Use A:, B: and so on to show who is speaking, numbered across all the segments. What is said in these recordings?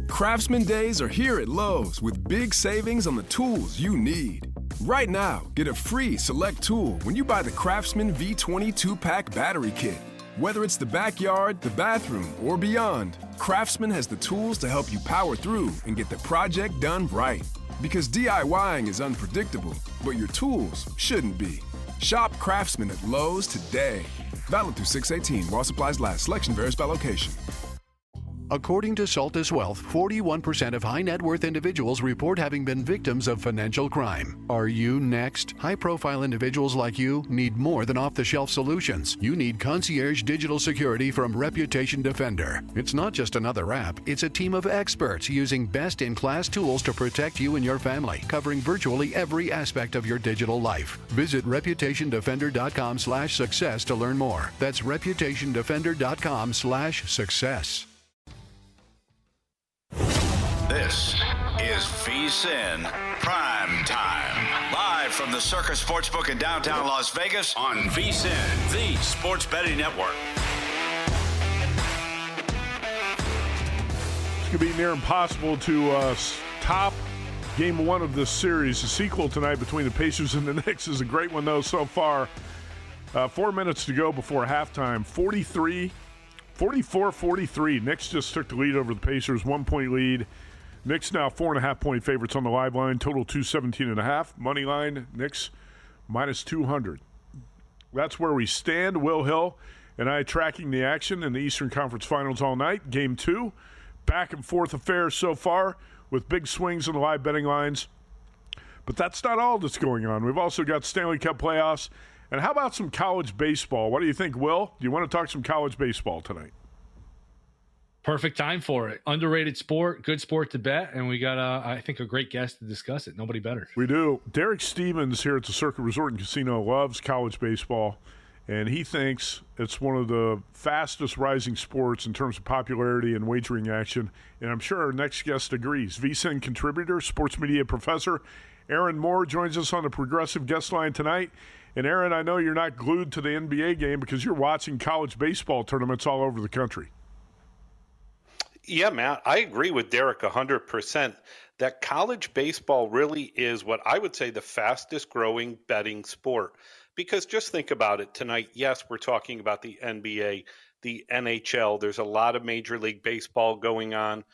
A: Craftsman Days are here at Lowe's with big savings on the tools you need. Right now, get a free select tool when you buy the Craftsman V20 2-pack battery kit. Whether it's the backyard, the bathroom, or beyond, Craftsman has the tools to help you power through and get the project done right. Because DIYing is unpredictable, but your tools shouldn't be. Shop Craftsman at Lowe's today. Valid through 6/18 while supplies last. Selection varies by location.
B: According to Saltus Wealth, 41% of high net worth individuals report having been victims of financial crime. Are you next? High-profile individuals like you need more than off-the-shelf solutions. You need concierge digital security from Reputation Defender. It's not just another app, it's a team of experts using best-in-class tools to protect you and your family, covering virtually every aspect of your digital life. Visit reputationdefender.com/success to learn more. That's reputationdefender.com/success.
C: This is VSiN PrimeTime. Live from the Circus Sportsbook in downtown Las Vegas on VSiN, the sports betting network.
D: It's going to be near impossible to top game one of this series. The sequel tonight between the Pacers and the Knicks is a great one, though, so far. 4 minutes to go before halftime. 44-43. Knicks just took the lead over the Pacers, 1-point lead. Knicks now 4.5-point favorites on the live line, total 217.5. Money line, Knicks minus 200. That's where we stand. Will Hill and I tracking the action in the Eastern Conference Finals all night. Game 2, back and forth affair so far with big swings in the live betting lines. But that's not all that's going on. We've also got Stanley Cup playoffs. And how about some college baseball? What do you think, Will? Do you want to talk some college baseball tonight?
E: Perfect time for it. Underrated sport, good sport to bet, and we got, I think, a great guest to discuss it. Nobody better.
D: We do. Derek Stevens here at the Circuit Resort and Casino loves college baseball, and he thinks it's one of the fastest rising sports in terms of popularity and wagering action, and I'm sure our next guest agrees. VSiN contributor, sports media professor, Aaron Moore joins us on the Progressive guest line tonight. And, Aaron, I know you're not glued to the NBA game because you're watching college baseball tournaments all over the country.
F: Yeah, Matt, I agree with Derek 100% that college baseball really is what I would say the fastest growing betting sport. Because just think about it tonight. Yes, we're talking about the NBA, the NHL. There's a lot of Major League Baseball going on.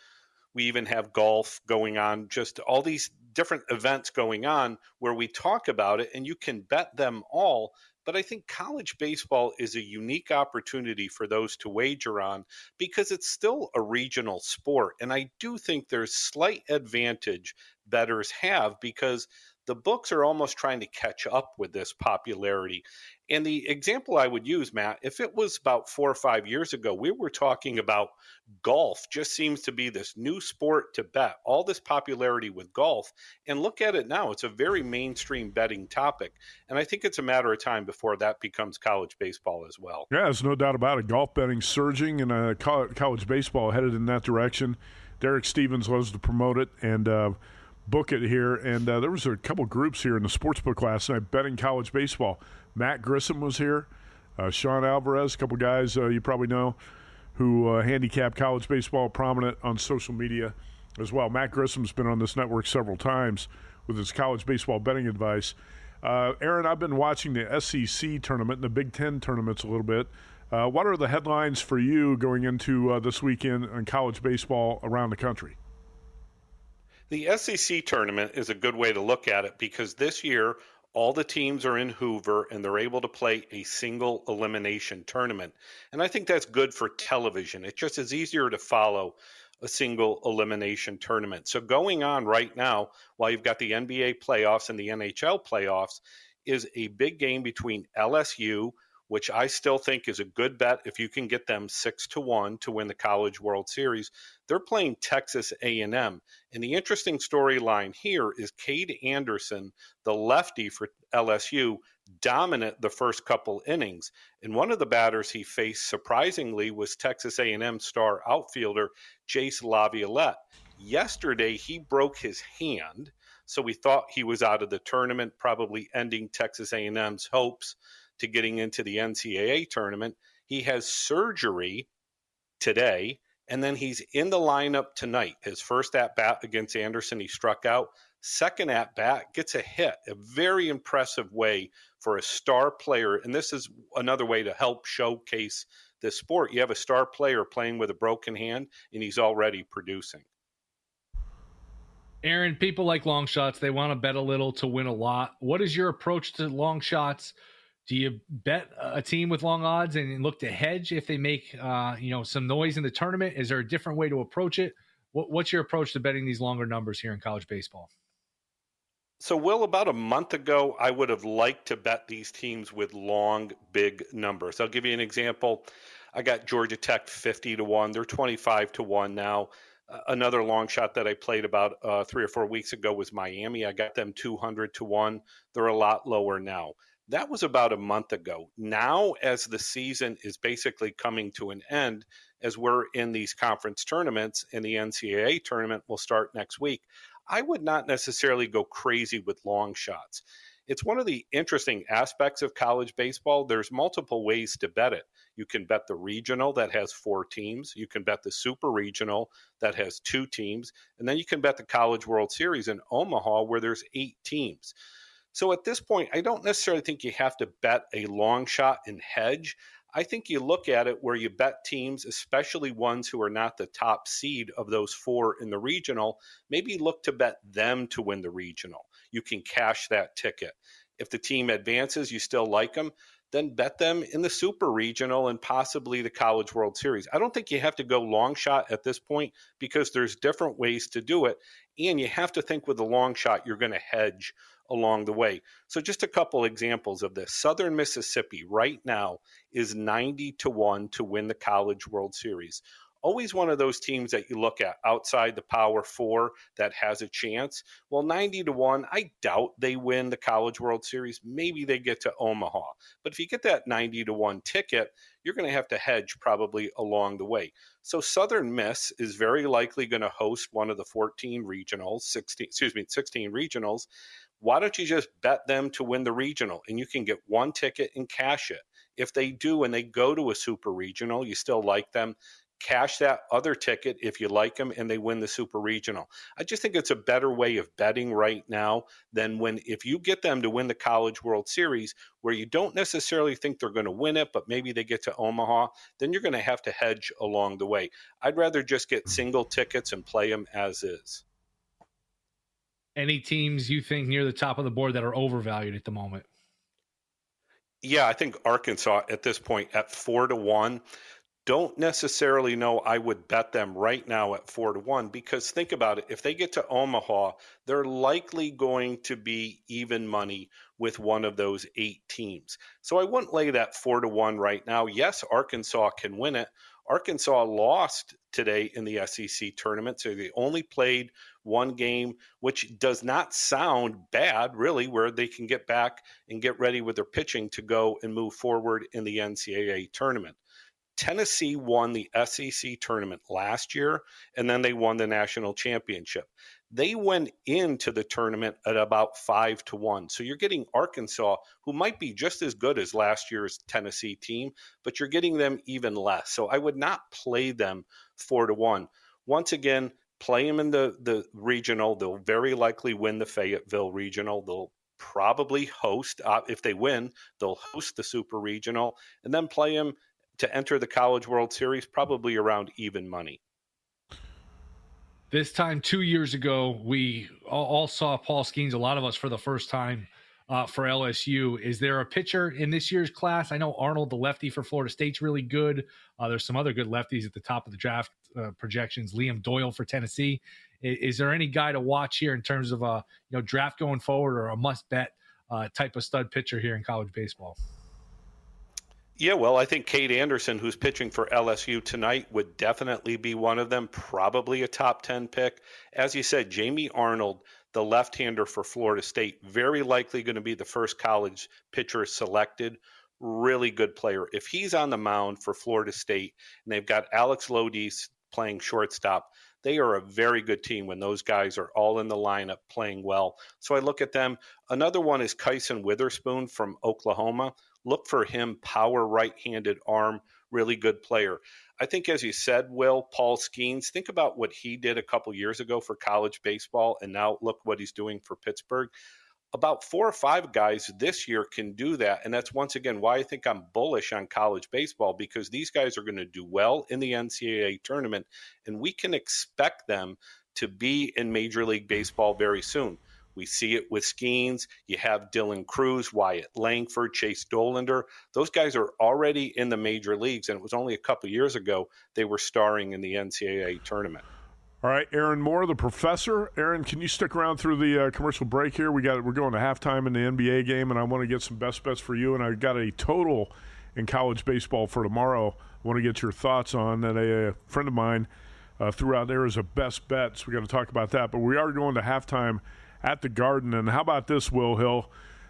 F: We even have golf going on, just all these different events going on where we talk about it and you can bet them all. But I think college baseball is a unique opportunity for those to wager on because it's still a regional sport. And I do think there's slight advantage bettors have because the books are almost trying to catch up with this popularity. And the example I would use, Matt, if it was about 4 or 5 years ago, we were talking about golf just seems to be this new sport to bet, all this popularity with golf. And look at it now. It's a very mainstream betting topic. And I think it's a matter of time before that becomes college baseball as well.
D: Yeah, there's no doubt about it. Golf betting surging and college baseball headed in that direction. Derek Stevens loves to promote it and book it here. And there was a couple groups here in the sportsbook last night betting college baseball. Matt Grissom was here. Sean Alvarez, a couple guys you probably know who handicap college baseball, prominent on social media as well. Matt Grissom's been on this network several times with his college baseball betting advice. Aaron, I've been watching the SEC tournament and the Big Ten tournaments a little bit. What are the headlines for you going into this weekend on college baseball around the country?
F: The SEC tournament is a good way to look at it because this year all the teams are in Hoover and they're able to play a single elimination tournament. And I think that's good for television. It just is easier to follow a single elimination tournament. So going on right now, while you've got the NBA playoffs and the NHL playoffs, is a big game between LSU, which I still think is a good bet if you can get them 6-1 to win the College World Series. They're playing Texas A&M. And the interesting storyline here is Cade Anderson, the lefty for LSU, dominant the first couple innings. And one of the batters he faced, surprisingly, was Texas A&M star outfielder Jace Laviolette. Yesterday, he broke his hand, so we thought he was out of the tournament, probably ending Texas A&M's hopes to getting into the NCAA tournament. He has surgery today. And then he's in the lineup tonight. His first at-bat against Anderson, he struck out. Second at-bat, gets a hit, a very impressive way for a star player. And this is another way to help showcase this sport. You have a star player playing with a broken hand, and he's already producing.
E: Aaron, people like long shots. They want to bet a little to win a lot. What is your approach to long shots? Do you bet a team with long odds and look to hedge if they make some noise in the tournament? Is there a different way to approach it? What's your approach to betting these longer numbers here in college baseball?
F: So, Will, about a month ago, I would have liked to bet these teams with long, big numbers. I'll give you an example. I got Georgia Tech 50-1. They're 25-1 now. Another long shot that I played about 3 or 4 weeks ago was Miami. I got them 200-1. They're a lot lower now. That was about a month ago. Now, as the season is basically coming to an end, as we're in these conference tournaments, and the NCAA tournament will start next week, I would not necessarily go crazy with long shots. It's one of the interesting aspects of college baseball. There's multiple ways to bet it. You can bet the regional that has 4 teams. You can bet the super regional that has 2 teams. And then you can bet the College World Series in Omaha where there's 8 teams. So at this point, I don't necessarily think you have to bet a long shot and hedge. I think you look at it where you bet teams, especially ones who are not the top seed of those 4 in the regional, maybe look to bet them to win the regional. You can cash that ticket. If the team advances, you still like them, then bet them in the super regional and possibly the College World Series. I don't think you have to go long shot at this point because there's different ways to do it. And you have to think with the long shot, you're going to hedge along the way. So just a couple examples of this. Southern Mississippi right now is 90-1 to win the College World Series. Always one of those teams that you look at outside the Power 4 that has a chance. Well, 90-1, I doubt they win the College World Series. Maybe they get to Omaha. But if you get that 90-1 ticket, you're going to have to hedge probably along the way. So Southern Miss is very likely going to host one of the 16 regionals. Why don't you just bet them to win the regional, and you can get one ticket and cash it. If they do and they go to a super regional, you still like them, cash that other ticket if you like them and they win the super regional. I just think it's a better way of betting right now than if you get them to win the College World Series where you don't necessarily think they're going to win it, but maybe they get to Omaha, then you're going to have to hedge along the way. I'd rather just get single tickets and play them as is.
E: Any teams you think near the top of the board that are overvalued at the moment?
F: Yeah, I think Arkansas at this point at 4-1. Don't necessarily know I would bet them right now at 4-1 because think about it. If they get to Omaha, they're likely going to be even money with one of those 8 teams. So I wouldn't lay that 4-1 right now. Yes, Arkansas can win it. Arkansas lost today in the SEC tournament, so they only played one game, which does not sound bad, really, where they can get back and get ready with their pitching to go and move forward in the NCAA tournament. Tennessee won the SEC tournament last year, and then they won the national championship. They went into the tournament at about 5-1. So you're getting Arkansas, who might be just as good as last year's Tennessee team, but you're getting them even less. So I would not play them 4-1. Once again, play them in the regional. They'll very likely win the Fayetteville regional. They'll probably host, if they win, they'll host the super regional, and then play them to enter the College World Series, probably around even money.
E: This time 2 years ago, we all saw Paul Skeens, a lot of us for the first time for LSU. Is there a pitcher in this year's class? I know Arnold, the lefty for Florida State's really good. There's some other good lefties at the top of the draft projections. Liam Doyle for Tennessee. Is there any guy to watch here in terms of a draft going forward or a must-bet type of stud pitcher here in college baseball?
F: Yeah, well, I think Cade Anderson, who's pitching for LSU tonight, would definitely be one of them, probably a top 10 pick. As you said, Jamie Arnold, the left-hander for Florida State, very likely going to be the first college pitcher selected. Really good player. If he's on the mound for Florida State, and they've got Alex Lodis playing shortstop, they are a very good team when those guys are all in the lineup playing well. So I look at them. Another one is Kyson Witherspoon from Oklahoma. Look for him, power right-handed arm, really good player. I think, as you said, Will, Paul Skeens, think about what he did a couple years ago for college baseball, and now look what he's doing for Pittsburgh. About 4 or 5 guys this year can do that. And that's once again why I think I'm bullish on college baseball, because these guys are going to do well in the NCAA tournament, and we can expect them to be in Major League Baseball very soon. We see it with Skeens. You have Dylan Cruz, Wyatt Langford, Chase Dolander. Those guys are already in the major leagues, and it was only a couple years ago they were starring in the NCAA tournament.
D: All right, Aaron Moore, the professor. Aaron, can you stick around through the commercial break here? We're going to halftime in the NBA game, and I want to get some best bets for you. And I've got a total in college baseball for tomorrow. I want to get your thoughts on that. A friend of mine threw out there as a best bet, so we got to talk about that. But we are going to halftime at the Garden. And how about this, Will Hill?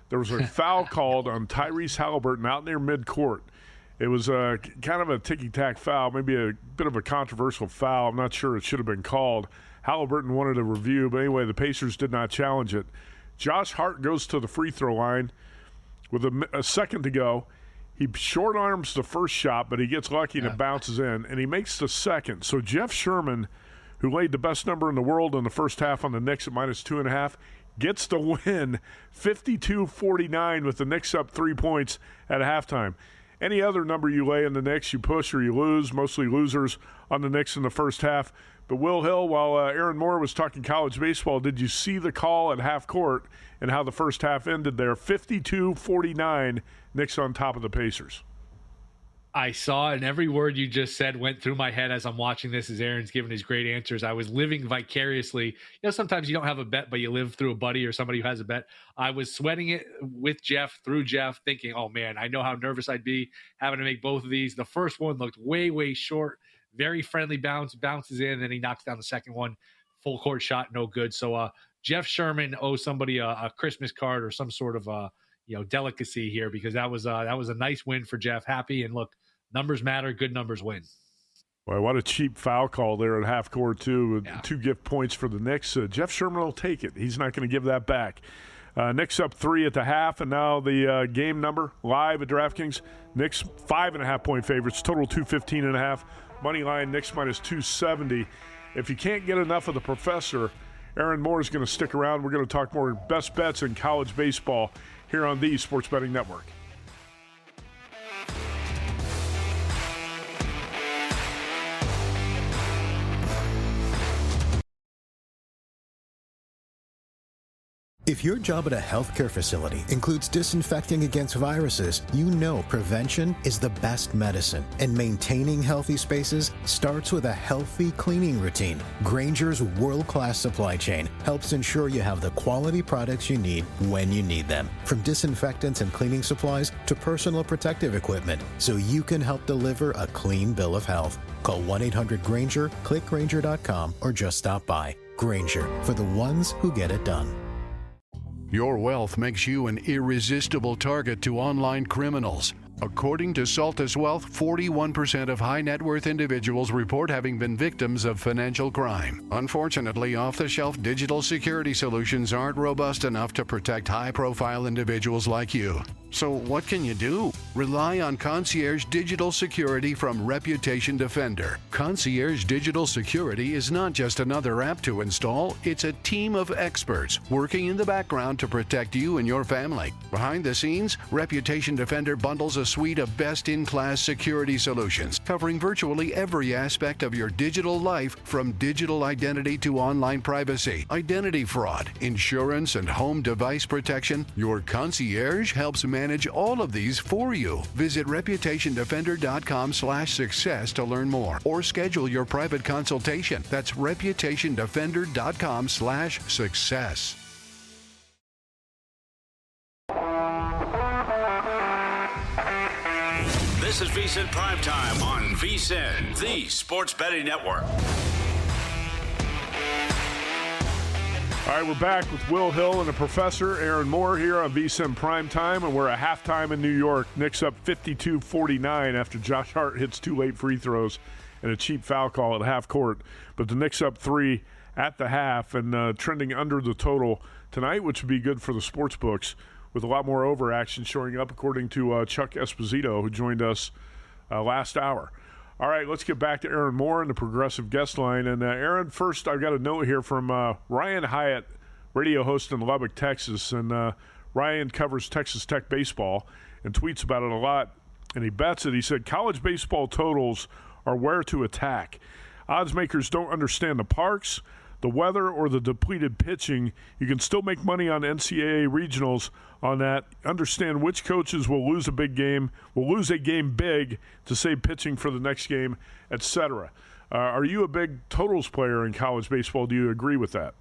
D: There was a foul called on Tyrese Halliburton out near midcourt. It was kind of a ticky-tack foul, maybe a bit of a controversial foul. I'm not sure it should have been called. Halliburton wanted a review, but anyway, the Pacers did not challenge it. Josh Hart goes to the free throw line with a second to go. He short arms the first shot, but he gets lucky and it bounces in, and he makes the second. So Jeff Sherman, who laid the best number in the world in the first half on the Knicks at -2.5, gets the win 52-49 with the Knicks up 3 points at halftime. Any other number you lay in the Knicks, you push or you lose, mostly losers on the Knicks in the first half. But Will Hill, while Aaron Moore was talking college baseball, did you see the call at half court and how the first half ended there? 52-49, Knicks on top of the Pacers.
E: I saw, and every word you just said went through my head as I'm watching this, as Aaron's giving his great answers. I was living vicariously. You know, sometimes you don't have a bet, but you live through a buddy or somebody who has a bet. I was sweating it with Jeff, through Jeff, thinking, oh, man, I know how nervous I'd be having to make both of these. The first one looked way, way short, very friendly bounce, bounces in, and then he knocks down the second one. Full court shot, no good. So Jeff Sherman owes somebody a Christmas card or some sort of delicacy here, because that was a nice win for Jeff. Happy, and look, numbers matter. Good numbers win.
D: Boy, what a cheap foul call there at half court, too. Yeah. 2 gift points for the Knicks. Jeff Sherman will take it. He's not going to give that back. Knicks up 3 at the half, and now the game number live at DraftKings. Knicks 5.5-point favorites, total 215.5. Money line, Knicks -270. If you can't get enough of the professor, Aaron Moore is going to stick around. We're going to talk more best bets in college baseball here on the Sports Betting Network.
G: If your job at a healthcare facility includes disinfecting against viruses, you know prevention is the best medicine. And maintaining healthy spaces starts with a healthy cleaning routine. Grainger's world-class supply chain helps ensure you have the quality products you need when you need them. From disinfectants and cleaning supplies to personal protective equipment, so you can help deliver a clean bill of health. Call 1-800-GRAINGER, click Grainger.com, or just stop by. Grainger, for the ones who get it done.
B: Your wealth makes you an irresistible target to online criminals. According to Saltus Wealth, 41% of high net worth individuals report having been victims of financial crime. Unfortunately, off-the-shelf digital security solutions aren't robust enough to protect high-profile individuals like you. So what can you do? Rely on Concierge Digital Security from Reputation Defender. Concierge Digital Security is not just another app to install, it's a team of experts working in the background to protect you and your family. Behind the scenes, Reputation Defender bundles a suite of best-in-class security solutions covering virtually every aspect of your digital life, from digital identity to online privacy, identity fraud, insurance, and home device protection. Your concierge helps manage all of these for you. Visit reputationdefender.com/success to learn more or schedule your private consultation. That's reputationdefender.com/success.
C: This is VSiN PrimeTime on VSiN, the Sports Betting Network.
D: All right, we're back with Will Hill and the professor, Aaron Moore, here on VSiN PrimeTime, and we're at halftime in New York. Knicks up 52-49 after Josh Hart hits 2 late free throws and a cheap foul call at half court. But the Knicks up 3 at the half and trending under the total tonight, which would be good for the sports books, with a lot more over action showing up, according to Chuck Esposito, who joined us last hour. All right, let's get back to Aaron Moore in the Progressive Guest Line. And Aaron, first I've got a note here from Ryan Hyatt, radio host in Lubbock, Texas. And Ryan covers Texas Tech baseball and tweets about it a lot. And he bets it. He said, college baseball totals are where to attack. Odds makers don't understand the parks, the weather, or the depleted pitching. You can still make money on NCAA regionals on that. Understand which coaches will lose a game big to save pitching for the next game, etc. Are you a big totals player in college baseball? Do you agree with that?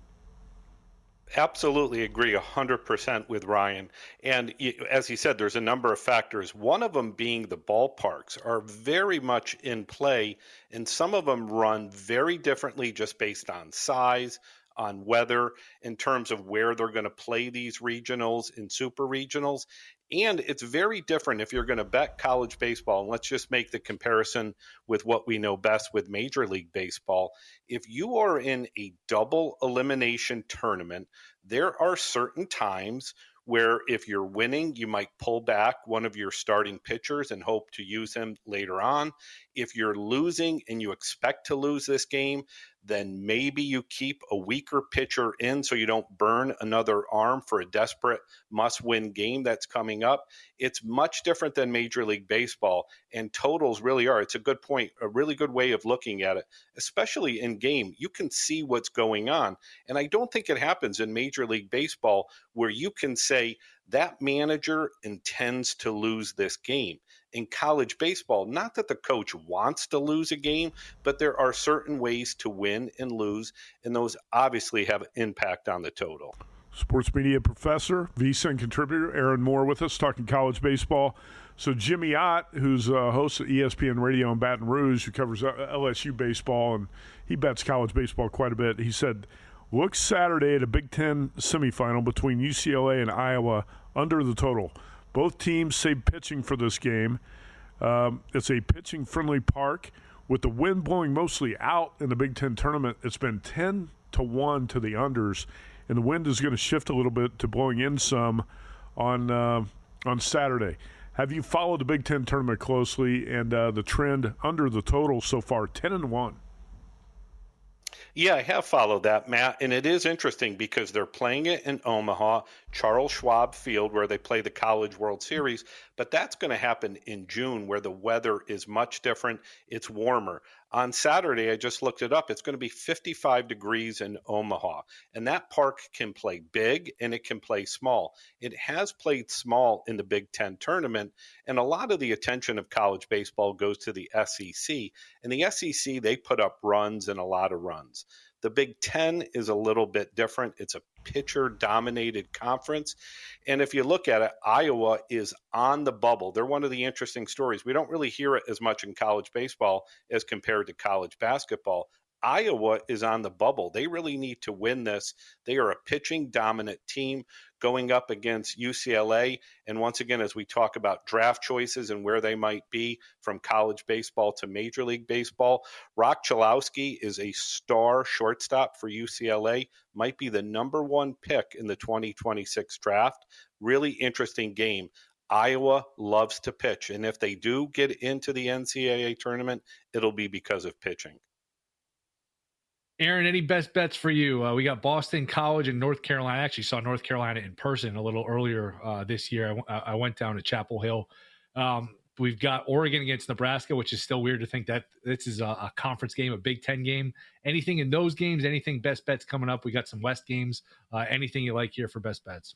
F: Absolutely agree 100% with Ryan. And as he said, there's a number of factors. One of them being the ballparks are very much in play, and some of them run very differently just based on size, on weather, in terms of where they're going to play these regionals and super regionals. And it's very different if you're going to bet college baseball. And let's just make the comparison with what we know best with Major League Baseball. If you are in a double elimination tournament, there are certain times where if you're winning, you might pull back one of your starting pitchers and hope to use him later on. If you're losing and you expect to lose this game, then maybe you keep a weaker pitcher in so you don't burn another arm for a desperate must-win game that's coming up. It's much different than Major League Baseball, and totals really are. It's a good point, a really good way of looking at it, especially in game. You can see what's going on, and I don't think it happens in Major League Baseball where you can say that manager intends to lose this game. In college baseball, not that the coach wants to lose a game, but there are certain ways to win and lose, and those obviously have an impact on the total.
D: Sports media professor, VSiN contributor, Aaron Moore with us talking college baseball. So Jimmy Ott, who's a host at ESPN Radio in Baton Rouge, who covers LSU baseball, and he bets college baseball quite a bit. He said, look Saturday at a Big Ten semifinal between UCLA and Iowa under the total. Both teams save pitching for this game. It's a pitching-friendly park. With the wind blowing mostly out in the Big Ten tournament, it's been 10-1 to the unders, and the wind is going to shift a little bit to blowing in some on Saturday. Have you followed the Big Ten tournament closely and the trend under the total so far, 10-1?
F: Yeah, I have followed that, Matt, and it is interesting because they're playing it in Omaha, Charles Schwab Field, where they play the College World Series, but that's going to happen in June where the weather is much different. It's warmer. On Saturday, I just looked it up. It's going to be 55 degrees in Omaha, and that park can play big and it can play small. It has played small in the Big Ten tournament, and a lot of the attention of college baseball goes to the SEC. And the SEC, they put up runs and a lot of runs. The Big Ten is a little bit different. It's a pitcher-dominated conference. And if you look at it, Iowa is on the bubble. They're one of the interesting stories. We don't really hear it as much in college baseball as compared to college basketball. Iowa is on the bubble. They really need to win this. They are a pitching dominant team going up against UCLA. And once again, as we talk about draft choices and where they might be from college baseball to Major League Baseball, Rock Chalowski is a star shortstop for UCLA, might be the number one pick in the 2026 draft. Really interesting game. Iowa loves to pitch. And if they do get into the NCAA tournament, it'll be because of pitching.
E: Aaron, any best bets for you? We got Boston College and North Carolina. I actually saw North Carolina in person a little earlier this year. I went down to Chapel Hill. We've got Oregon against Nebraska, which is still weird to think that this is a conference game, a Big Ten game. Anything in those games? Anything best bets coming up? We got some West games. Anything you like here for best bets?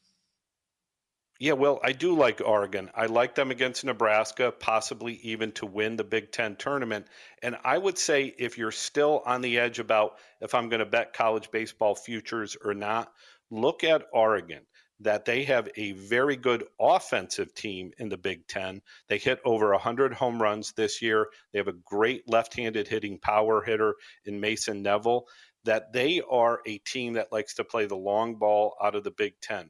F: Yeah, well, I do like Oregon. I like them against Nebraska, possibly even to win the Big Ten tournament. And I would say if you're still on the edge about if I'm going to bet college baseball futures or not, look at Oregon, that they have a very good offensive team in the Big Ten. They hit over 100 home runs this year. They have a great left-handed hitting power hitter in Mason Neville, that they are a team that likes to play the long ball out of the Big Ten.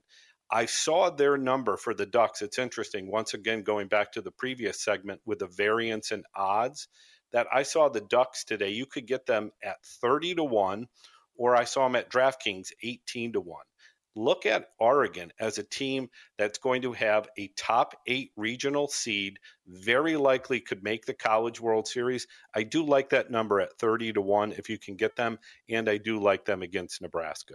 F: I saw their number for the Ducks. It's interesting, once again, going back to the previous segment with the variance in odds, that I saw the Ducks today. You could get them at 30-1, or I saw them at DraftKings 18-1. look at Oregon as a team that's going to have a top 8 regional seed, very likely could make the College World Series. I do like that number at 30-1 if you can get them, and I do like them against Nebraska.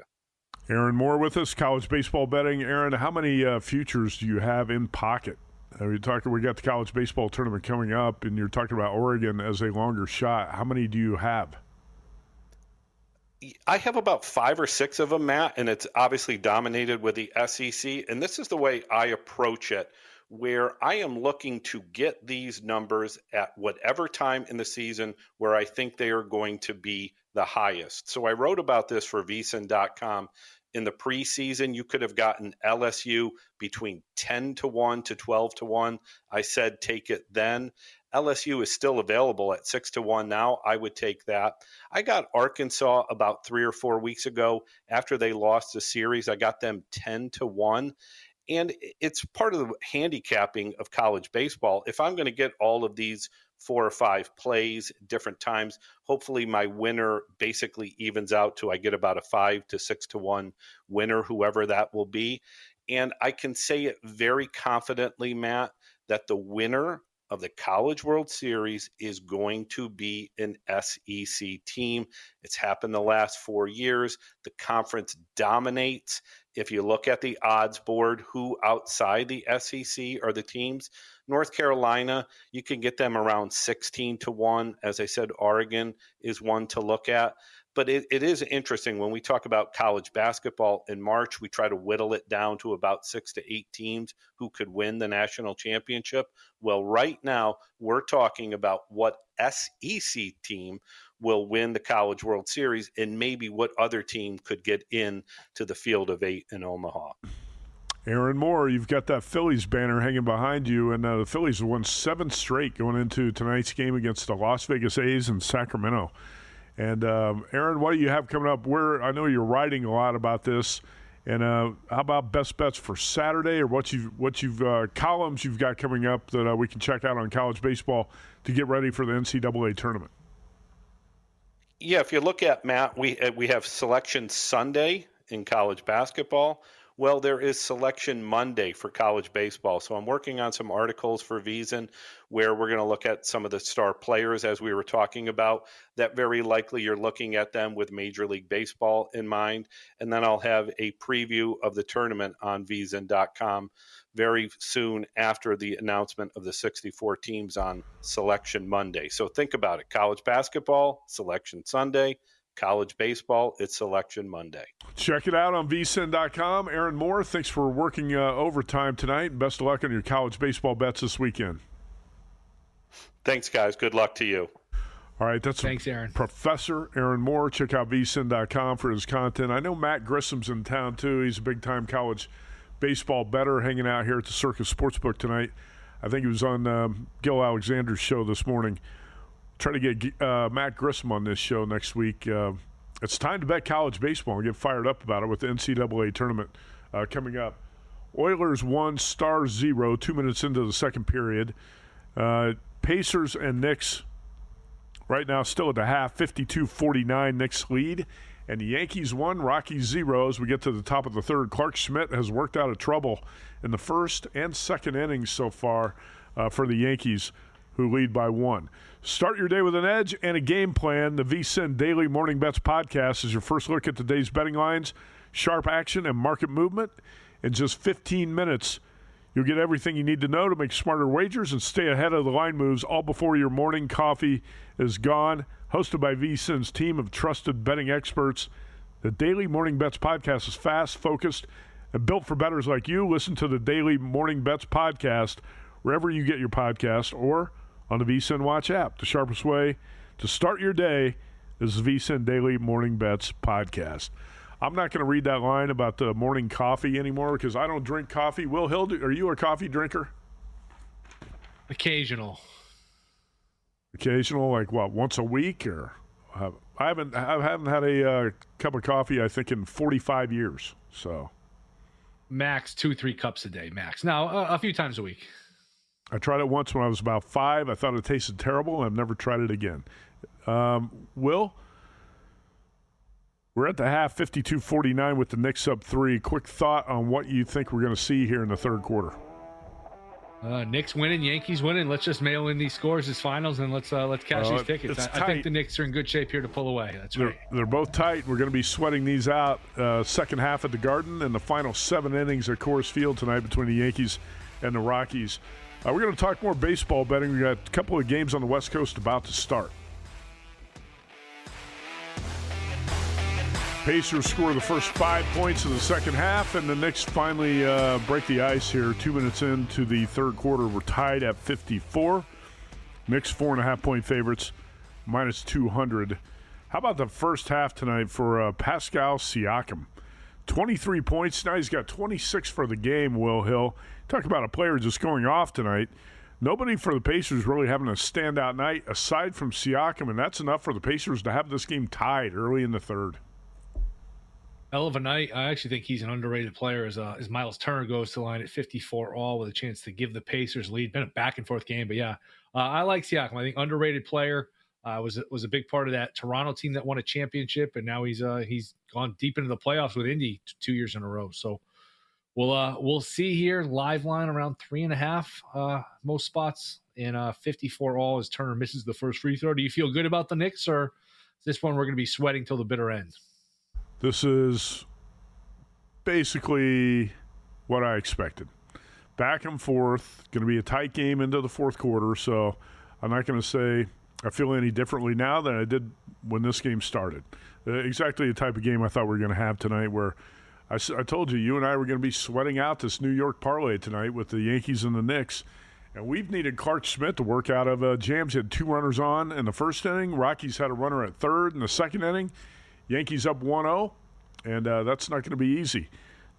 D: Aaron Moore with us, college baseball betting. Aaron, how many futures do you have in pocket? We got the college baseball tournament coming up, and you're talking about Oregon as a longer shot. How many do you have?
F: I have about 5 or 6 of them, Matt, and it's obviously dominated with the SEC. And this is the way I approach it, where I am looking to get these numbers at whatever time in the season where I think they are going to be the highest. So I wrote about this for VSiN.com. In the preseason, you could have gotten LSU between 10-1 to 12-1. I said take it then. LSU is still available at 6-1 now. I would take that. I got Arkansas about 3 or 4 weeks ago after they lost the series. I got them 10-1. And it's part of the handicapping of college baseball. If I'm going to get all of these 4 or 5 plays different times, hopefully my winner basically evens out to I get about a 5 to 6-1 winner, whoever that will be. And I can say it very confidently, Matt, that the winner of the College World Series is going to be an SEC team. It's happened the last 4 years. The conference dominates. If you look at the odds board, who outside the SEC are the teams? North Carolina, you can get them around 16-1. As I said, Oregon is one to look at. But it is interesting when we talk about college basketball in March, we try to whittle it down to about 6 to 8 teams who could win the national championship. Well, right now, we're talking about what SEC team will win the College World Series and maybe what other team could get in to the field of 8 in Omaha.
D: Aaron Moore, you've got that Phillies banner hanging behind you, and the Phillies have won 7 straight going into tonight's game against the Las Vegas A's in Sacramento. And Aaron, what do you have coming up? I know you're writing a lot about this. And how about best bets for Saturday, or what you've columns you've got coming up that we can check out on college baseball to get ready for the NCAA tournament?
F: Yeah, if you look at, Matt, we have Selection Sunday in college basketball. Well, there is Selection Monday for college baseball. So I'm working on some articles for VSiN where we're going to look at some of the star players, as we were talking about, that very likely you're looking at them with Major League Baseball in mind. And then I'll have a preview of the tournament on VSiN.com very soon after the announcement of the 64 teams on Selection Monday. So think about it. College basketball, Selection Sunday. College baseball, it's Selection Monday.
D: Check it out on VSiN.com. Aaron Moore, thanks for working overtime tonight. Best of luck on your college baseball bets this weekend.
F: Thanks, guys. Good luck to you.
D: All right,
E: thanks, Aaron.
D: Professor Aaron Moore. Check out VSiN.com for his content. I know Matt Grissom's in town, too. He's a bigtime college baseball bettor hanging out here at the Circus Sportsbook tonight. I think he was on Gil Alexander's show this morning. Try to get Matt Grissom on this show next week. It's time to bet college baseball and get fired up about it with the NCAA tournament coming up. Oilers 1, Stars 0, 2 minutes into the second period. Pacers and Knicks right now still at the half, 52-49 Knicks lead. And the Yankees 1, Rockies 0 as we get to the top of the third. Clark Schmidt has worked out of trouble in the first and second innings so far for the Yankees, who lead by 1. Start your day with an edge and a game plan. The VSiN Daily Morning Bets podcast is your first look at today's betting lines, sharp action, and market movement. In just 15 minutes, you'll get everything you need to know to make smarter wagers and stay ahead of the line moves all before your morning coffee is gone. Hosted by VSiN's team of trusted betting experts, the Daily Morning Bets podcast is fast, focused, and built for bettors like you. Listen to the Daily Morning Bets podcast wherever you get your podcast or on the VSiN Watch app. The sharpest way to start your day is the VSiN Daily Morning Bets podcast. I'm not going to read that line about the morning coffee anymore because I don't drink coffee. Will Hill, are you a coffee drinker?
E: Occasional,
D: like what, once a week? Or I haven't had a cup of coffee, I think, in 45 years. So
E: max 2-3 cups a day, max. Now a few times a week.
D: I tried it once when I was about 5. I thought it tasted terrible, and I've never tried it again. Will, We're at the half, 52-49 with the Knicks up 3. Quick thought on what you think we're going to see here in the third quarter.
E: Knicks winning, Yankees winning. Let's just mail in these scores as finals, and let's cash these tickets. I think the Knicks are in good shape here to pull away. That's right.
D: They're both tight. We're going to be sweating these out. Second half at the Garden and the final 7 innings at Coors Field tonight between the Yankees and the Rockies. We're going to talk more baseball betting. We got a couple of games on the West Coast about to start. Pacers score the first 5 points of the second half, and the Knicks finally break the ice here. 2 minutes into the third quarter, we're tied at 54. Knicks 4.5-point favorites, minus 200. How about the first half tonight for Pascal Siakam? 23 points. Now he's got 26 for the game, Will Hill. Talk about a player just going off tonight. Nobody for the Pacers really having a standout night aside from Siakam, and that's enough for the Pacers to have this game tied early in the third.
E: Hell of a night. I actually think he's an underrated player as Miles Turner goes to line at 54 all with a chance to give the Pacers lead. Been a back-and-forth game, but yeah, I like Siakam. I think underrated player. Was a big part of that Toronto team that won a championship, and now he's gone deep into the playoffs with Indy 2 years in a row. So we'll see here. Live line around 3.5 most spots, and 54 all as Turner misses the first free throw. Do you feel good about the Knicks, or is this one we're going to be sweating till the bitter end?
D: This is basically what I expected. Back and forth, going to be a tight game into the fourth quarter, so I'm not going to say I feel any differently now than I did when this game started. Exactly the type of game I thought we were going to have tonight, where I told you and I were going to be sweating out this New York parlay tonight with the Yankees and the Knicks, and we've needed Clark Schmidt to work out of jams. He had 2 runners on in the first inning. Rockies had a runner at third in the second inning. Yankees up 1-0, and that's not going to be easy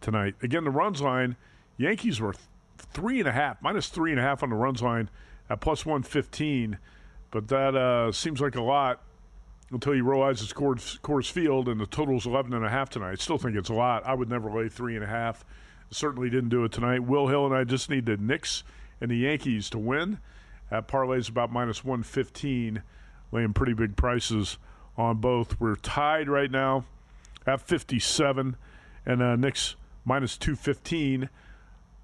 D: tonight. Again, the runs line, Yankees were 3.5, minus 3.5 on the runs line at plus 115, but that seems like a lot until you realize it's Coors Field and the total's 11.5 tonight. I still think it's a lot. I would never lay 3.5. Certainly didn't do it tonight. Will Hill and I just need the Knicks and the Yankees to win. That parlay's about minus 115, laying pretty big prices on both. We're tied right now at 57, and Knicks minus 215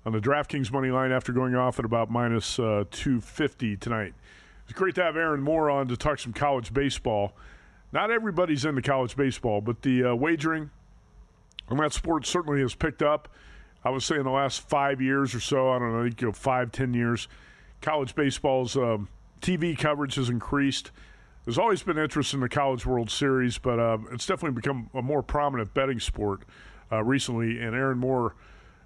D: on the DraftKings money line after going off at about minus 250 tonight. It's great to have Aaron Moore on to talk some college baseball. Not everybody's into college baseball, but the wagering on that sport certainly has picked up. I would say in the last 5 years or so, I don't know, you go 5-10 years, college baseball's TV coverage has increased. There's always been interest in the College World Series, but it's definitely become a more prominent betting sport recently, and Aaron Moore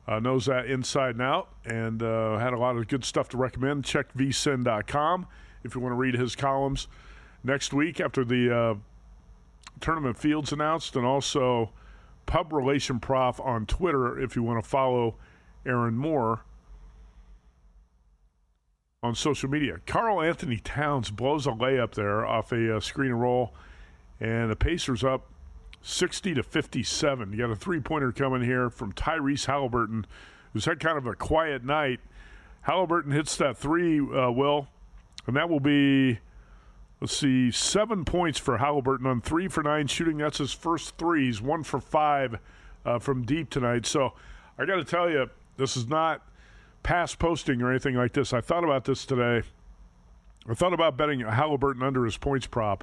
D: knows that inside and out, and had a lot of good stuff to recommend. Check VSiN.com if you want to read his columns next week after the tournament fields announced, and also Pub Relation Prof on Twitter if you want to follow Aaron Moore on social media. Karl Anthony Towns blows a layup there off a screen and roll, and the Pacers up 60-57. You got a three-pointer coming here from Tyrese Halliburton, who's had kind of a quiet night. Halliburton hits that three, Will, and that will be, 7 points for Halliburton on 3 for 9 shooting. That's his first three. He's 1 for 5 from deep tonight. So I got to tell you, this is not past posting or anything like this. I thought about this today. I thought about betting Halliburton under his points prop,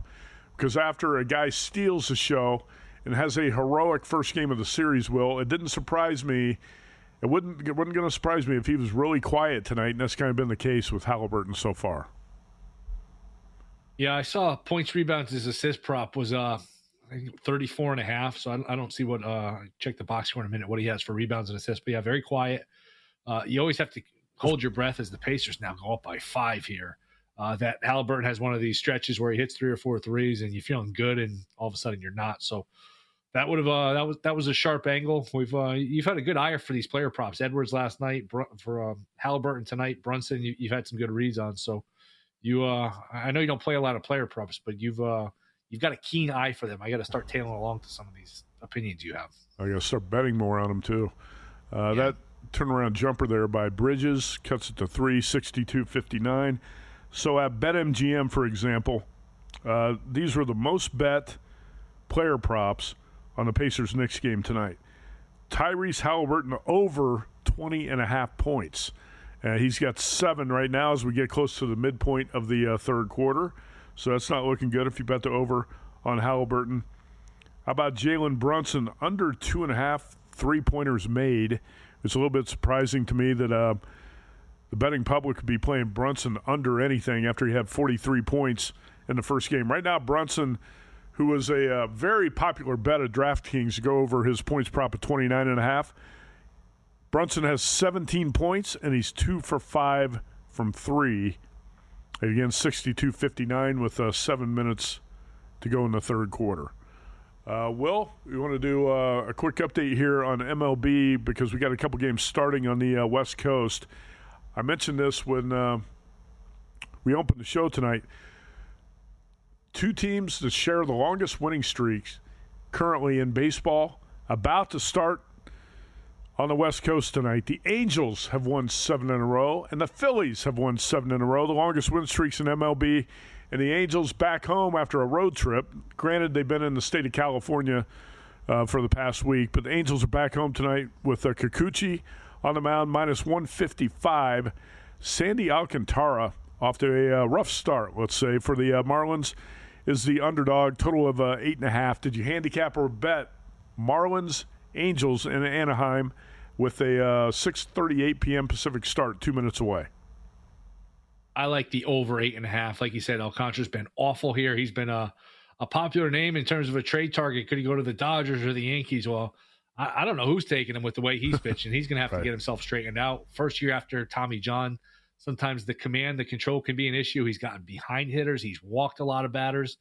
D: because after a guy steals the show and has a heroic first game of the series, Will, it didn't surprise me. It wasn't going to surprise me if he was really quiet tonight, and that's kind of been the case with Halliburton so far.
E: Yeah, I saw points, rebounds, his assist prop was I think 34.5. So I don't see what check the box score in a minute what he has for rebounds and assists. But yeah, very quiet. You always have to hold your breath as the Pacers now go up by 5 here. That Halliburton has one of these stretches where he hits 3 or 4 threes and you're feeling good, and all of a sudden you're not. So that would have that was a sharp angle. You've had a good eye for these player props. Edwards last night for Halliburton tonight. Brunson, you've had some good reads on. So I know you don't play a lot of player props, but you've got a keen eye for them. I got to start tailing along to some of these opinions you have.
D: I got to start betting more on them too. That turnaround jumper there by Bridges cuts it to 3, 62-59. So at BetMGM, for example, these were the most bet player props on the Pacers-Knicks game tonight. Tyrese Halliburton over 20.5 points. He's got 7 right now as we get close to the midpoint of the third quarter. So that's not looking good if you bet the over on Halliburton. How about Jalen Brunson? Under 2.5 3-pointers made. It's a little bit surprising to me that the betting public could be playing Brunson under anything after he had 43 points in the first game. Right now, Brunson, who was a very popular bet at DraftKings to go over his points prop at 29.5. Brunson has 17 points, and he's 2 for 5 from 3. Again, 62-59 with 7 minutes to go in the third quarter. Will, we want to do a quick update here on MLB because we got a couple games starting on the West Coast. I mentioned this when we opened the show tonight. 2 teams that share the longest winning streaks currently in baseball about to start on the West Coast tonight. The Angels have won 7 in a row, and the Phillies have won 7 in a row, the longest win streaks in MLB. And the Angels back home after a road trip. Granted, they've been in the state of California for the past week, but the Angels are back home tonight with Kikuchi on the mound, minus 155. Sandy Alcantara off to a rough start, let's say, for the Marlins is the underdog, total of 8.5. Did you handicap or bet Marlins, Angels in Anaheim with a 6:38 p.m. Pacific start, 2 minutes away?
E: I like the over 8.5. Like you said, Alcantara's been awful here. He's been a popular name in terms of a trade target. Could he go to the Dodgers or the Yankees? Well, I don't know who's taking him with the way he's pitching. He's going to have to get himself straightened out. First year after Tommy John, sometimes the command, the control can be an issue. He's gotten behind hitters. He's walked a lot of batters.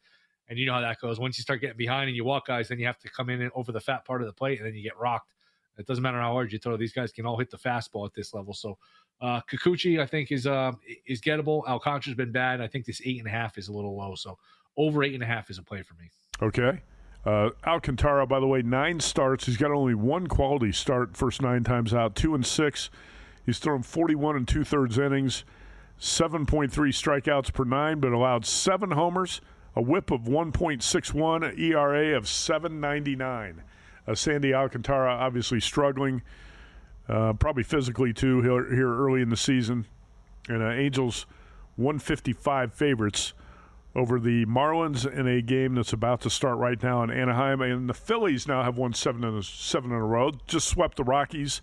E: And you know how that goes. Once you start getting behind and you walk guys, then you have to come in and over the fat part of the plate, and then you get rocked. It doesn't matter how hard you throw. These guys can all hit the fastball at this level. So Kikuchi, I think, is gettable. Alcantara's been bad. I think this 8.5 is a little low. So over 8.5 is a play for me.
D: Okay. Alcantara, by the way, 9 starts. He's got only 1 quality start first 9 times out, 2-6. He's thrown 41 2/3 innings, 7.3 strikeouts per 9, but allowed 7 homers, a whip of 1.61, an ERA of 7.99. Sandy Alcantara obviously struggling, probably physically too here early in the season. And Angels 155 favorites over the Marlins in a game that's about to start right now in Anaheim. And the Phillies now have won 7 in a row, just swept the Rockies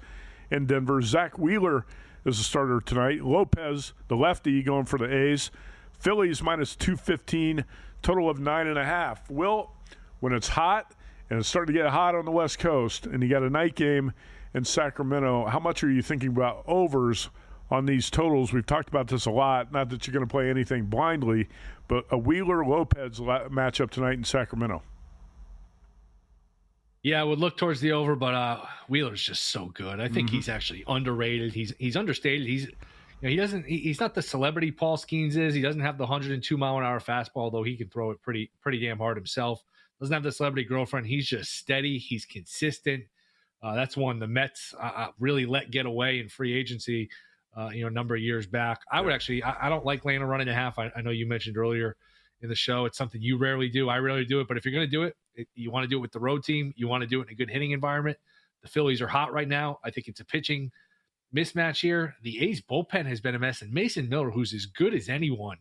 D: in Denver. Zach Wheeler is the starter tonight. Lopez, the lefty, going for the A's. Phillies minus 215, total of 9.5. Will, when it's hot and it's starting to get hot on the West Coast and you got a night game in Sacramento, how much are you thinking about overs on these totals? We've talked about this a lot. Not that you're going to play anything blindly, but a Wheeler-Lopez matchup tonight in Sacramento.
E: Yeah, I would look towards the over, but Wheeler's just so good. I think he's actually underrated. He's understated. He's not the celebrity Paul Skeens is. He doesn't have the 102-mile-an-hour fastball, although he can throw it pretty damn hard himself. Doesn't have the celebrity girlfriend. He's just steady. He's consistent. That's one the Mets really let get away in free agency, a number of years back. I would actually, I don't like laying a run and a half. I know you mentioned earlier in the show, it's something you rarely do. I rarely do it, but if you're going to do it, you want to do it with the road team. You want to do it in a good hitting environment. The Phillies are hot right now. I think it's a pitching mismatch here. The A's bullpen has been a mess, and Mason Miller, who's as good as anyone,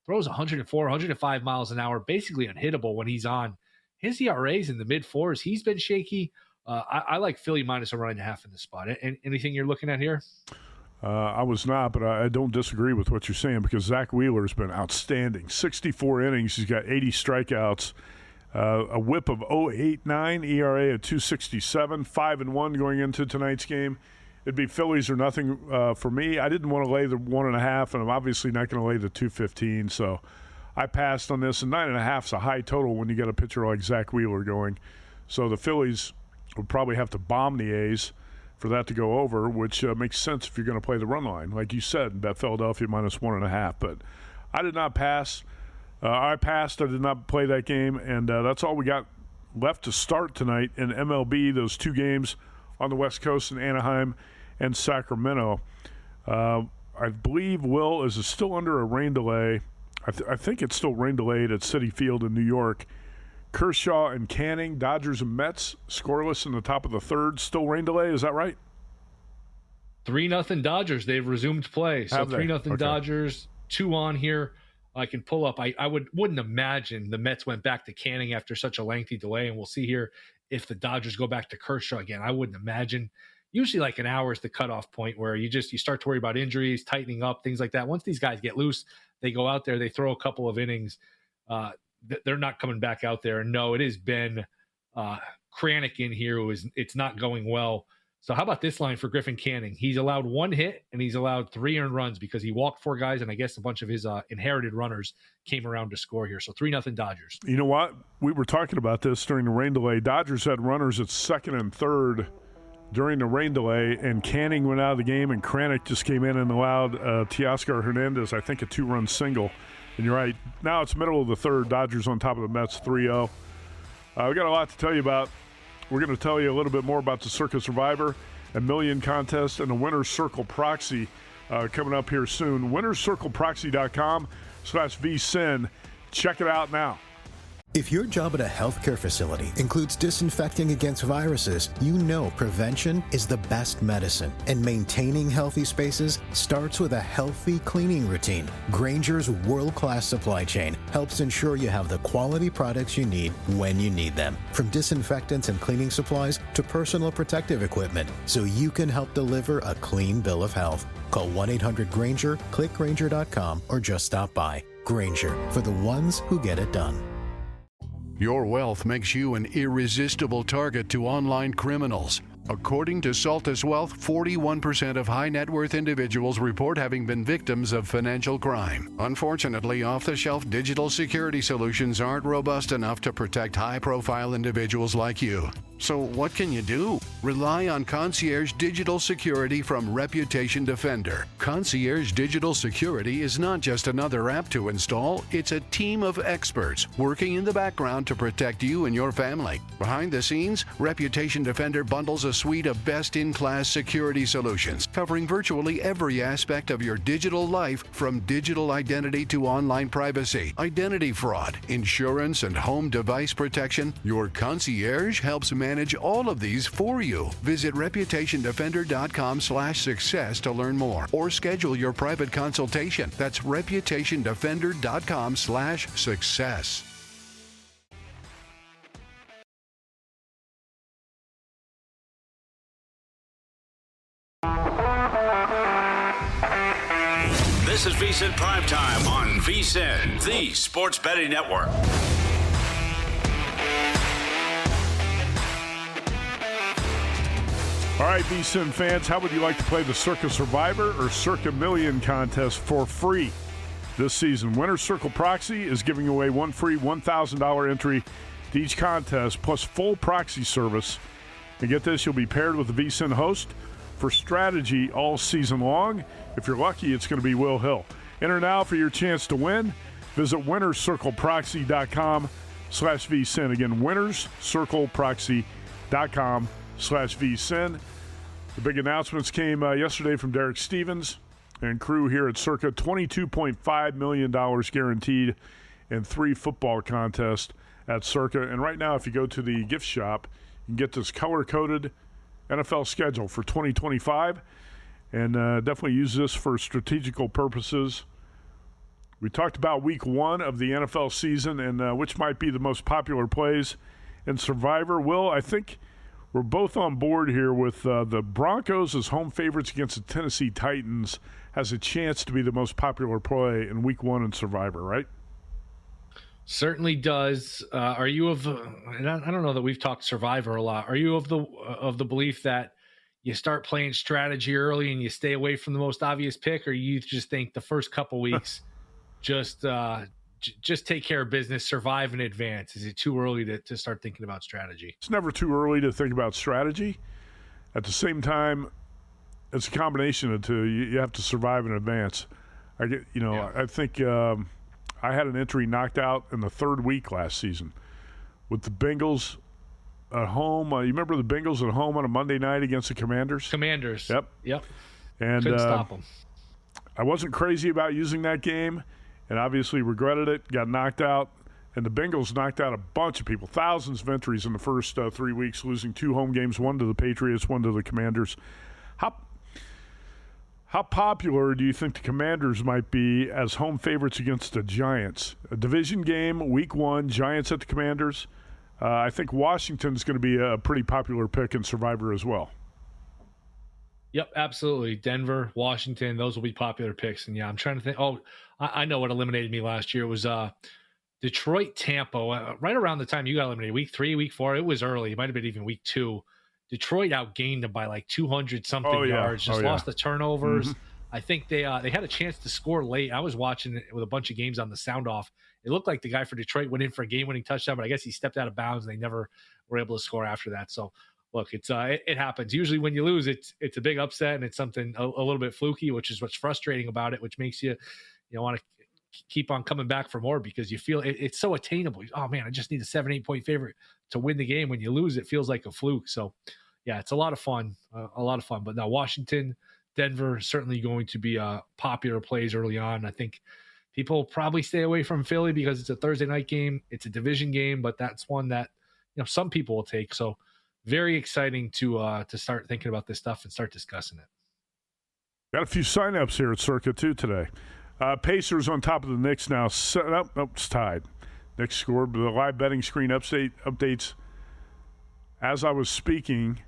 E: throws 104, 105 miles an hour, basically unhittable when he's on. His ERA's in the mid-4s. He's been shaky. I like Philly minus a run and a half in this spot. Anything you're looking at here?
D: I was not, but I don't disagree with what you're saying because Zach Wheeler's been outstanding. 64 innings. He's got 80 strikeouts, a whip of 0.89, ERA of 2.67, 5-1 going into tonight's game. It'd be Phillies or nothing for me. I didn't want to lay the 1.5, and I'm obviously not going to lay the 2.15, so I passed on this. And 9.5 is a high total when you got a pitcher like Zach Wheeler going. So the Phillies would probably have to bomb the A's for that to go over, which makes sense if you're going to play the run line. Like you said, bet Philadelphia minus 1.5. But I did not pass. I passed. I did not play that game. And that's all we got left to start tonight in MLB, those 2 games on the West Coast in Anaheim and Sacramento. I believe, Will, is still under a rain delay. I think it's still rain delayed at Citi Field in New York Kershaw and Canning, Dodgers and Mets, scoreless in the top of the third. Still rain delay, is that right?
E: 3-0 Dodgers. They've resumed play. So 3-0
D: Okay.
E: Dodgers, 2 on here. I can pull up. I wouldn't imagine the Mets went back to Canning after such a lengthy delay, and we'll see here if the Dodgers go back to Kershaw again. I wouldn't imagine. Usually like an hour is the cutoff point where you start to worry about injuries, tightening up, things like that. Once these guys get loose, they go out there, they throw a couple of innings. They're not coming back out there. And no, it has been Kranick in here it's not going well. So how about this line for Griffin Canning? He's allowed 1 hit and he's allowed 3 earned runs because he walked 4 guys, and I guess a bunch of his inherited runners came around to score here. So 3-0 Dodgers.
D: You know what? We were talking about this during the rain delay. Dodgers had runners at second and third during the rain delay, and Canning went out of the game, and Kranick just came in and allowed Teoscar Hernandez, I think, a 2-run single. And you're right. Now it's middle of the third. Dodgers on top of the Mets 3-0. We got a lot to tell you about. We're going to tell you a little bit more about the Circa Survivor, a million contest, and the Winner's Circle Proxy coming up here soon. winnerscircleproxy.com/VSiN. Check it out now.
G: If your job at a healthcare facility includes disinfecting against viruses, you know prevention is the best medicine. And maintaining healthy spaces starts with a healthy cleaning routine. Grainger's world-class supply chain helps ensure you have the quality products you need when you need them. From disinfectants and cleaning supplies to personal protective equipment, so you can help deliver a clean bill of health. Call 1-800-GRAINGER, click Grainger.com, or just stop by. Grainger, for the ones who get it done.
B: Your wealth makes you an irresistible target to online criminals. According to Saltus Wealth, 41% of high net worth individuals report having been victims of financial crime. Unfortunately, off-the-shelf digital security solutions aren't robust enough to protect high-profile individuals like you. So what can you do? Rely on Concierge Digital Security from Reputation Defender. Concierge Digital Security is not just another app to install, it's a team of experts working in the background to protect you and your family. Behind the scenes, Reputation Defender bundles a suite of best-in-class security solutions, covering virtually every aspect of your digital life, from digital identity to online privacy, identity fraud, insurance, and home device protection. Your concierge helps manage all of these for you. Visit reputationdefender.com/success to learn more, or schedule your private consultation. That's reputationdefender.com/success.
C: This is VSiN PrimeTime on VSiN, the Sports Betting Network.
D: All right, VSiN fans, how would you like to play the Circa Survivor or Circa Million contest for free this season? Winner's Circle Proxy is giving away one free $1,000 entry to each contest, plus full proxy service. And get this, you'll be paired with a VSiN host for strategy all season long. If you're lucky, it's going to be Will Hill. Enter now for your chance to win. Visit winnerscircleproxy.com/VSiN. Again, winnerscircleproxy.com/VSiN. The big announcements came yesterday from Derek Stevens and crew here at Circa. $22.5 million guaranteed in 3 football contests at Circa. And right now, if you go to the gift shop, you can get this color-coded NFL schedule for 2025, and definitely use this for strategical purposes. We talked about week 1 of the NFL season and which might be the most popular plays in Survivor. Will, I think we're both on board here with the Broncos as home favorites against the Tennessee Titans has a chance to be the most popular play in week 1 in Survivor, right?
E: Certainly does. Are you and I don't know that we've talked Survivor a lot. Are you of the belief that you start playing strategy early and you stay away from the most obvious pick, or you just think the first couple weeks just take care of business, survive in advance? Is it too early to start thinking about strategy?
D: It's never too early to think about strategy. At the same time, it's a combination of two. You have to survive in advance. I think I had an entry knocked out in the 3rd week last season with the Bengals at home. You remember the Bengals at home on a Monday night against the Commanders?
E: Commanders.
D: Yep. And
E: couldn't stop them.
D: I wasn't crazy about using that game, and obviously regretted it. Got knocked out And the Bengals knocked out a bunch of people, thousands of entries in the first 3 weeks, losing 2 home games, one to the Patriots, one to the Commanders. How popular do you think the Commanders might be as home favorites against the Giants? A division game, week 1, Giants at the Commanders. I think Washington's going to be a pretty popular pick in Survivor as well.
E: Yep, absolutely. Denver, Washington, those will be popular picks. And, yeah, I'm trying to think. Oh, I know what eliminated me last year. It was Detroit, Tampa. Right around the time you got eliminated, week 3, week 4. It was early. It might have been even week 2. Detroit outgained them by like 200-something yards. Just lost the turnovers. Mm-hmm. I think they had a chance to score late. I was watching it with a bunch of games on the sound off. It looked like the guy for Detroit went in for a game-winning touchdown, but I guess he stepped out of bounds, and they never were able to score after that. So, look, it happens. Usually when you lose, it's a big upset, and it's something a little bit fluky, which is what's frustrating about it, which makes you want to keep on coming back for more because you feel it's so attainable. Oh, man, I just need a 7-8 point favorite to win the game. When you lose, it feels like a fluke. So, yeah, it's a lot of fun. But now Washington, Denver, certainly going to be popular plays early on. I think people probably stay away from Philly because it's a Thursday night game. It's a division game, but that's one that some people will take. So very exciting to start thinking about this stuff and start discussing it.
D: Got a few signups here at Circa too today. Pacers on top of the Knicks now. It's tied. Knicks scored, but the live betting screen updates as I was speaking,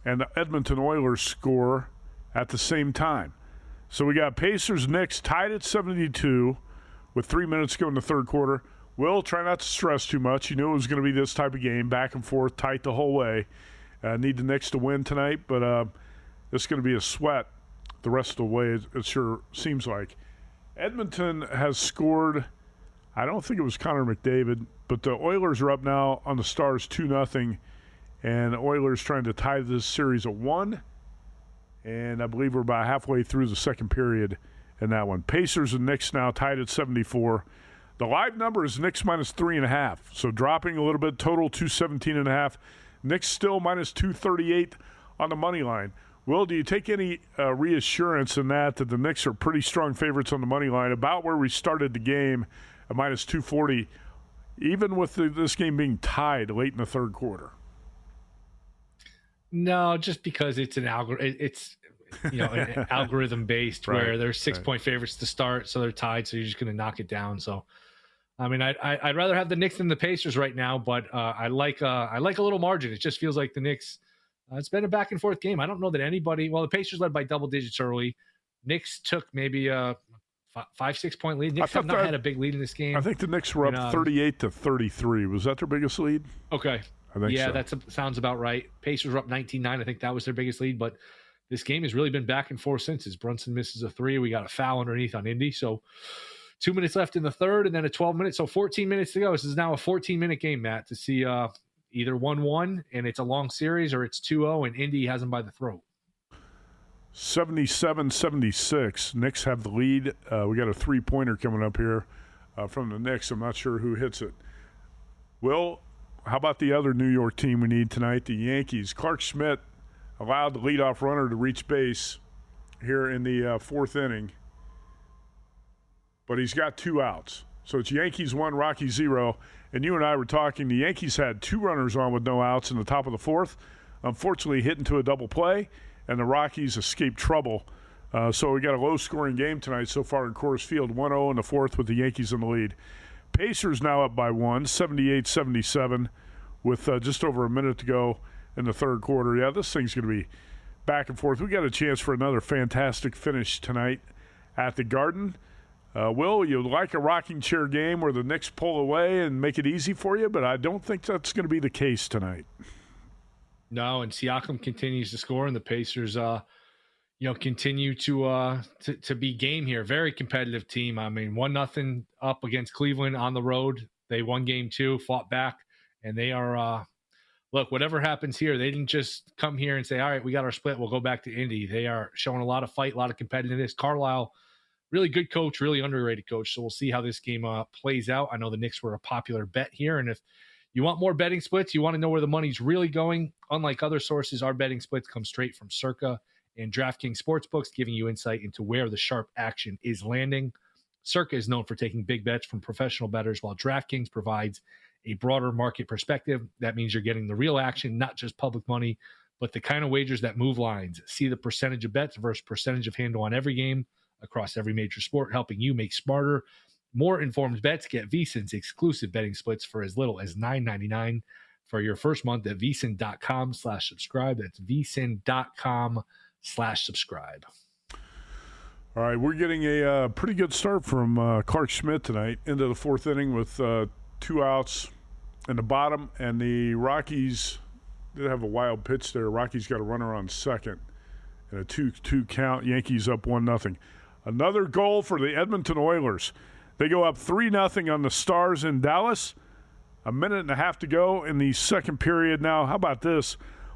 D: and the Edmonton Oilers score at the same time. So we got Pacers, Knicks tied at 72 with 3 minutes to go in the third quarter. Will, try not to stress too much. You knew it was going to be this type of game, back and forth, tight the whole way. Need the Knicks to win tonight, but it's going to be a sweat the rest of the way, it sure seems like. Edmonton has scored, I don't think it was Connor McDavid, but the Oilers are up now on the Stars 2-0, and the Oilers trying to tie this series at 1. And I believe we're about halfway through the second period in that one. Pacers and Knicks now tied at 74. The live number is Knicks minus 3.5, so dropping a little bit. Total 217.5. Knicks still minus 238 on the money line. Will, do you take any reassurance in that the Knicks are pretty strong favorites on the money line, about where we started the game at minus 240, even with this game being tied late in the third quarter?
E: No, just because it's an algorithm. It's an algorithm based
D: right,
E: where they're 6-point favorites to start, so they're tied. So you're just going to knock it down. So, I mean, I'd rather have the Knicks than the Pacers right now, but I like a little margin. It just feels like the Knicks. It's been a back and forth game. I don't know that anybody. Well, the Pacers led by double digits early. Knicks took maybe a 5-6 point lead. Knicks have not had a big lead in this game.
D: I think the Knicks were up 38-33. Was that their biggest lead?
E: Okay.
D: I think so.
E: That sounds about right. Pacers were up 19-9. I think that was their biggest lead. But this game has really been back and forth since. As Brunson misses a 3, we got a foul underneath on Indy. So 2 minutes left in the third, and then a 12 minutes. So 14 minutes to go. This is now a 14-minute game, Matt, to see either 1-1, and it's a long series, or it's 2-0, and Indy has them by the throat.
D: 77-76. Knicks have the lead. We got a three-pointer coming up here from the Knicks. I'm not sure who hits it. Will, how about the other New York team we need tonight, the Yankees? Clark Schmidt allowed the leadoff runner to reach base here in the fourth inning, but he's got 2 outs. So it's Yankees 1, Rockies 0. And you and I were talking, the Yankees had 2 runners on with no outs in the top of the fourth, unfortunately hit into a double play, and the Rockies escaped trouble. So we got a low-scoring game tonight so far in Coors Field, 1-0 in the fourth with the Yankees in the lead. Pacers now up by 1, 78-77, with just over a minute to go in the third quarter. Yeah, this thing's going to be back and forth. We got a chance for another fantastic finish tonight at the Garden. Will, you like a rocking chair game where the Knicks pull away and make it easy for you, but I don't think that's going to be the case tonight.
E: No, and Siakam continues to score, and the Pacers, continue to be game here. Very competitive team. I mean, 1-0 up against Cleveland on the road. They won game 2, fought back, and they are. Look, whatever happens here, they didn't just come here and say, "All right, we got our split. We'll go back to Indy." They are showing a lot of fight, a lot of competitiveness. Carlisle. Really good coach, really underrated coach. So we'll see how this game plays out. I know the Knicks were a popular bet here. And if you want more betting splits, you want to know where the money's really going, unlike other sources, our betting splits come straight from Circa and DraftKings Sportsbooks, giving you insight into where the sharp action is landing. Circa is known for taking big bets from professional bettors, while DraftKings provides a broader market perspective. That means you're getting the real action, not just public money, but the kind of wagers that move lines. See the percentage of bets versus percentage of handle on every game across every major sport, helping you make smarter, more informed bets. Get VSiN's exclusive betting splits for as little as $9.99 for your first month at VSiN.com/subscribe. That's VSiN.com/subscribe.
D: All right, we're getting a pretty good start from Clark Schmidt tonight into the fourth inning with 2 outs in the bottom, and the Rockies did have a wild pitch there. Rockies got a runner on second and a 2-2 count. Yankees up 1-0. Another goal for the Edmonton Oilers. They go up 3-0 on the Stars in Dallas. A minute and a half to go in the second period. Now, how about this?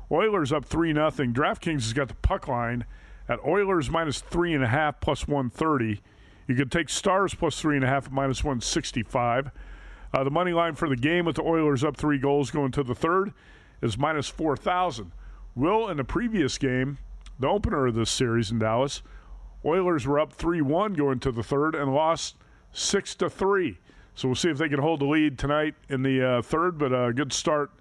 D: Oilers up 3-0. DraftKings has got the puck line at Oilers minus 3.5 plus 130. You could take Stars plus 3.5 at minus 165. The money line for the game with the Oilers up 3 goals going to the third is minus 4,000. Will, in the previous game, the opener of this series in Dallas, Oilers were up 3-1 going to the third and lost 6-3. So we'll see if they can hold the lead tonight in the third, but a good start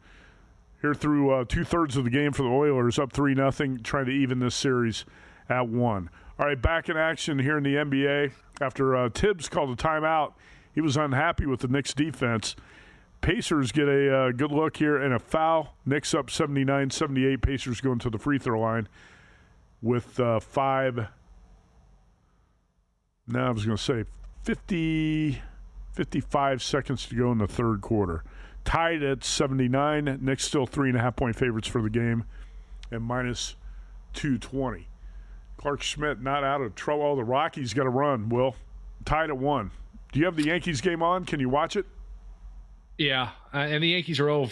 D: here through 2/3 of the game for the Oilers, up 3-0, trying to even this series at 1. All right, back in action here in the NBA. After Tibbs called a timeout, he was unhappy with the Knicks' defense. Pacers get a good look here and a foul. Knicks up 79-78. Pacers going to the free throw line with 55 seconds to go in the third quarter. Tied at 79. Knicks still 3.5-point favorites for the game and minus 220. Clark Schmidt not out of trouble. Oh, the Rockies got to run, Will. Tied at 1. Do you have the Yankees game on? Can you watch it?
E: Yeah, and the Yankees are 0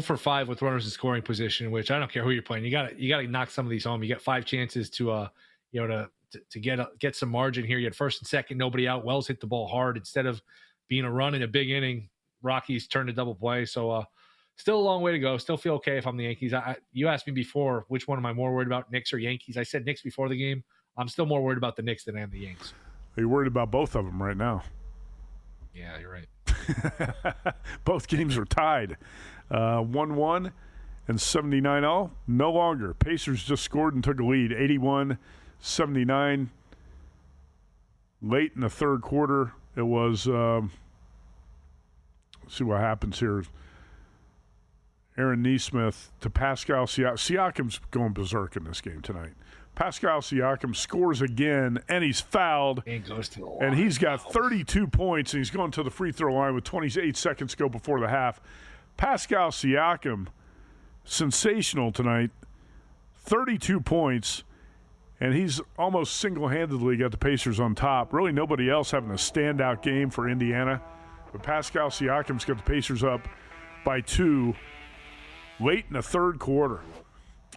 E: for 5 with runners in scoring position, which I don't care who you're playing. You got to knock some of these home. You got 5 chances to get some margin here. You had first and second, nobody out. Wells hit the ball hard instead of being a run in a big inning. Rockies turned a double play, so still a long way to go. Still feel okay if I'm the Yankees. You asked me before, which one am I more worried about, Knicks or Yankees? I said Knicks before the game. I'm still more worried about the Knicks than I am the Yankees.
D: Are you worried about both of them right now?
E: Yeah, you're right.
D: Both games are tied. 1-1 and 79-0. No longer. Pacers just scored and took a lead. 81-79. Late in the third quarter, it was, let's see what happens here. Aaron Nesmith to Pascal Siakam. Siakam's going berserk in this game tonight. Pascal Siakam scores again, and he's fouled.
E: And goes to the line.
D: And he's got 32 points, and he's going to the free throw line with 28 seconds to go before the half. Pascal Siakam, sensational tonight. 32 points, and he's almost single-handedly got the Pacers on top. Really nobody else having a standout game for Indiana. But Pascal Siakam's got the Pacers up by 2 late in the third quarter.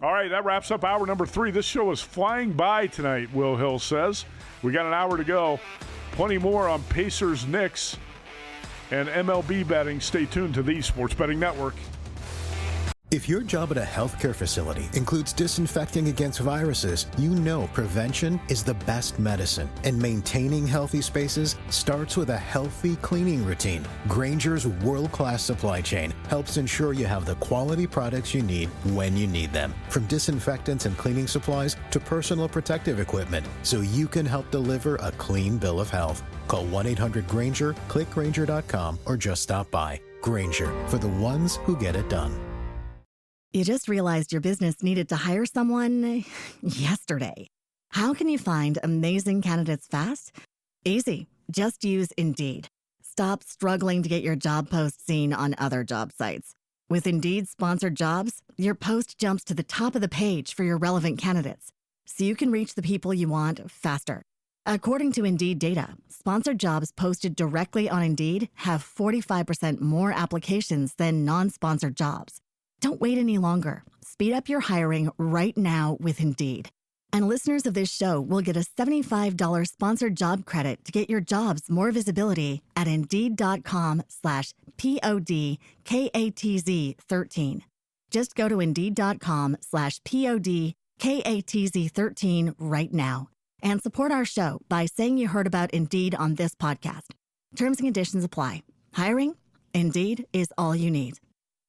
D: All right, that wraps up hour number 3. This show is flying by tonight, Will Hill says. We got an hour to go. Plenty more on Pacers, Knicks, and MLB betting. Stay tuned to the Sports Betting Network.
G: If your job at a healthcare facility includes disinfecting against viruses, you know prevention is the best medicine. And maintaining healthy spaces starts with a healthy cleaning routine. Grainger's world-class supply chain helps ensure you have the quality products you need when you need them. From disinfectants and cleaning supplies to personal protective equipment, so you can help deliver a clean bill of health. Call 1-800-GRAINGER, click Grainger.com, or just stop by. Grainger, for the ones who get it done.
H: You just realized your business needed to hire someone yesterday. How can you find amazing candidates fast? Easy. Just use Indeed. Stop struggling to get your job post seen on other job sites. With Indeed sponsored jobs, your post jumps to the top of the page for your relevant candidates, so you can reach the people you want faster. According to Indeed data, sponsored jobs posted directly on Indeed have 45% more applications than non-sponsored jobs. Don't wait any longer. Speed up your hiring right now with Indeed. And listeners of this show will get a $75 sponsored job credit to get your jobs more visibility at Indeed.com/PODKATZ13. Just go to Indeed.com/PODKATZ13 right now And support our show by saying you heard about Indeed on this podcast. Terms and conditions apply. Hiring? Indeed is all you need.